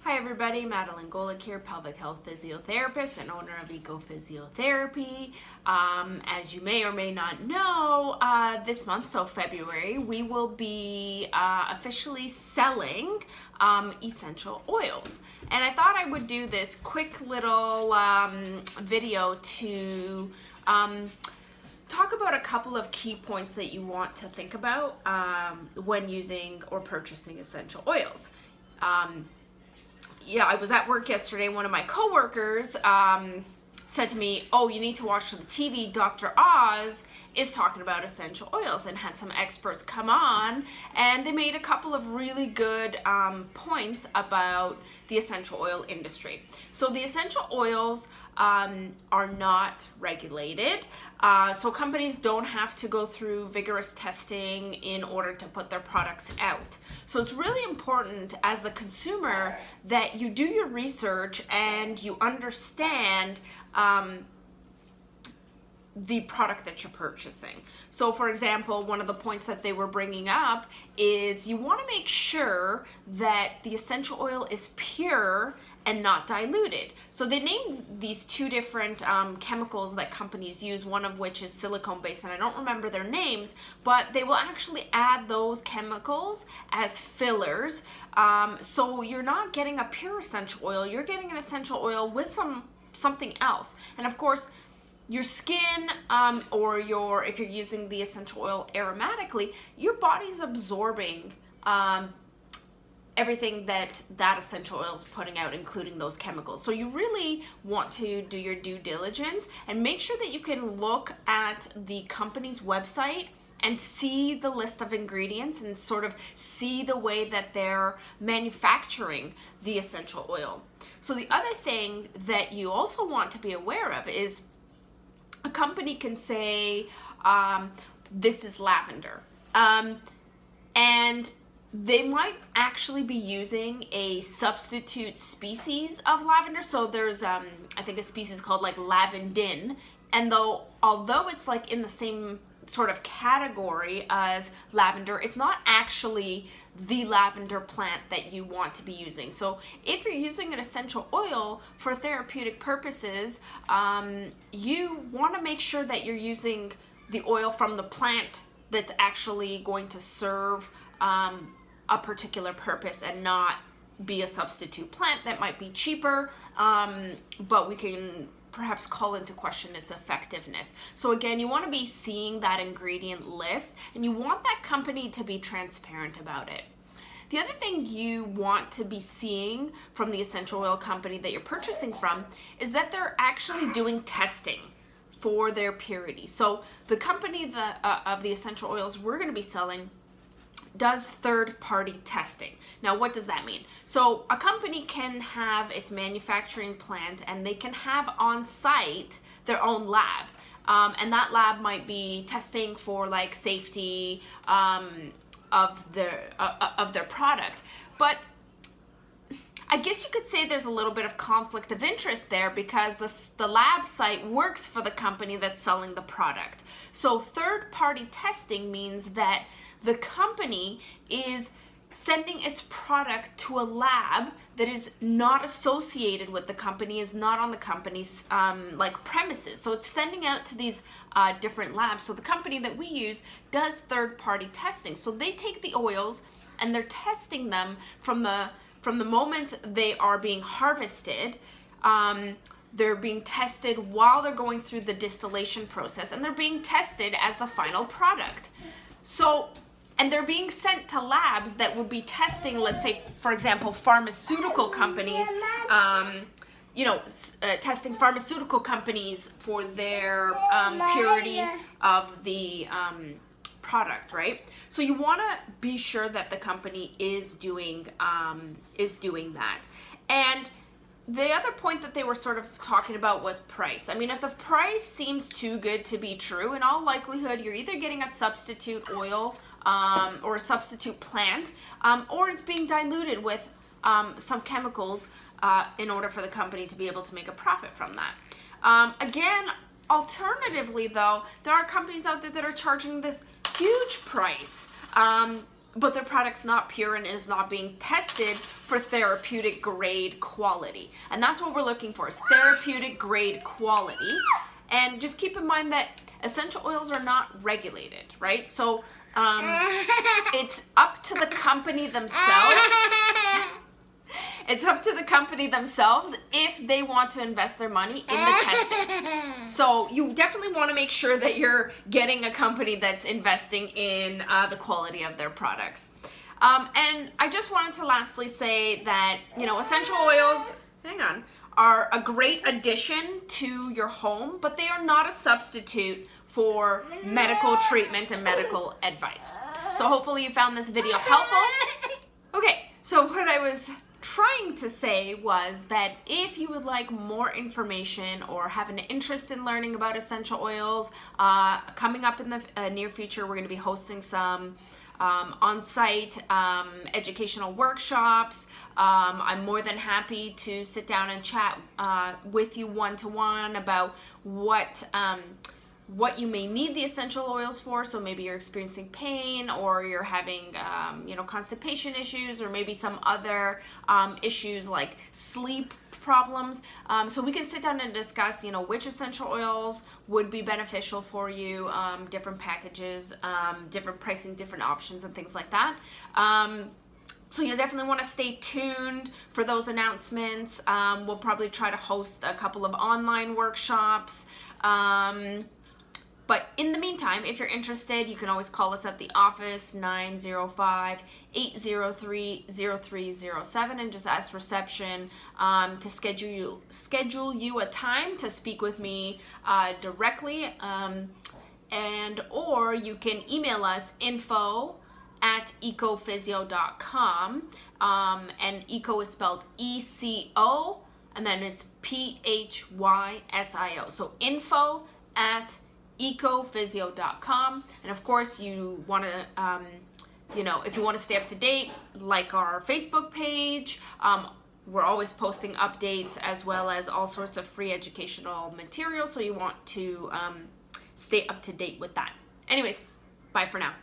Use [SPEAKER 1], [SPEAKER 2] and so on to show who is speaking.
[SPEAKER 1] Hi everybody, Madeline Golick here, pelvic health physiotherapist and owner of Eco Physiotherapy. As you may or may not know, this month, so February, we will be officially selling essential oils. And I thought I would do this quick little video to talk about a couple of key points that you want to think about when using or purchasing essential oils. I was at work yesterday. One of my coworkers said to me, "Oh, you need to watch the TV. Dr. Oz is talking about essential oils," and had some experts come on, and they made a couple of really good points about the essential oil industry. So the essential oils are not regulated, so companies don't have to go through vigorous testing in order to put their products out. So it's really important as the consumer that you do your research and you understand the product that you're purchasing. So for example, one of the points that they were bringing up is you want to make sure that the essential oil is pure and not diluted. So they named these two different chemicals that companies use, one of which is silicone based, and I don't remember their names, but they will actually add those chemicals as fillers. So you're not getting a pure essential oil, you're getting an essential oil with something else. And of course, your skin or if you're using the essential oil aromatically, your body's absorbing everything that essential oil is putting out, including those chemicals. So you really want to do your due diligence and make sure that you can look at the company's website and see the list of ingredients and sort of see the way that they're manufacturing the essential oil. So the other thing that you also want to be aware of is a company can say, this is lavender. And they might actually be using a substitute species of lavender. So there's, I think, a species called like lavandin. And although it's like in the same sort of category as lavender, it's not actually the lavender plant that you want to be using. So if you're using an essential oil for therapeutic purposes, you want to make sure that you're using the oil from the plant that's actually going to serve a particular purpose and not be a substitute plant that might be cheaper, but we can perhaps call into question its effectiveness. So again, you want to be seeing that ingredient list and you want that company to be transparent about it. The other thing you want to be seeing from the essential oil company that you're purchasing from is that they're actually doing testing for their purity. So the company of the essential oils we're going to be selling does third-party testing. Now, what does that mean? So a company can have its manufacturing plant and they can have on site their own lab. And that lab might be testing for like safety of their product. But I guess you could say there's a little bit of conflict of interest there because the lab site works for the company that's selling the product. So third-party testing means that the company is sending its product to a lab that is not associated with the company, is not on the company's like premises. So it's sending out to these different labs. So the company that we use does third-party testing. So they take the oils and they're testing them from the moment they are being harvested. They're being tested while they're going through the distillation process, and they're being tested as the final product. So, and they're being sent to labs that would be testing, let's say, for example, pharmaceutical companies, testing pharmaceutical companies for their purity of the product, right? So you want to be sure that the company is doing that. And the other point that they were sort of talking about was price. I mean, if the price seems too good to be true, in all likelihood, you're either getting a substitute oil or a substitute plant, or it's being diluted with some chemicals in order for the company to be able to make a profit from that. Again, alternatively, though, there are companies out there that are charging this huge price but their product's not pure and is not being tested for therapeutic grade quality. And that's what we're looking for, is therapeutic grade quality. And just keep in mind that essential oils are not regulated, right? So it's up to the company themselves. It's up to the company themselves if they want to invest their money in the testing. So you definitely want to make sure that you're getting a company that's investing in the quality of their products. And I just wanted to lastly say that, you know, essential oils, are a great addition to your home, but they are not a substitute for medical treatment and medical advice. So hopefully you found this video helpful. Okay, so what I was trying to say was that if you would like more information or have an interest in learning about essential oils, coming up in the near future, we're going to be hosting some on-site educational workshops. I'm more than happy to sit down and chat with you one-to-one about what you may need the essential oils for. So maybe you're experiencing pain, or you're having constipation issues, or maybe some other issues like sleep problems. So we can sit down and discuss, which essential oils would be beneficial for you, different packages, different pricing, different options, and things like that. So you definitely want to stay tuned for those announcements. We'll probably try to host a couple of online workshops. But in the meantime, if you're interested, you can always call us at the office, 905-803-0307, and just ask reception to schedule you a time to speak with me directly. Or you can email us info@ecophysio.com. And eco is spelled ECO, and then it's PHYSIO. So info@ecophysio.com. And of course, you want to, if you want to stay up to date, like our Facebook page. We're always posting updates as well as all sorts of free educational material. So you want to stay up to date with that. Anyways, bye for now.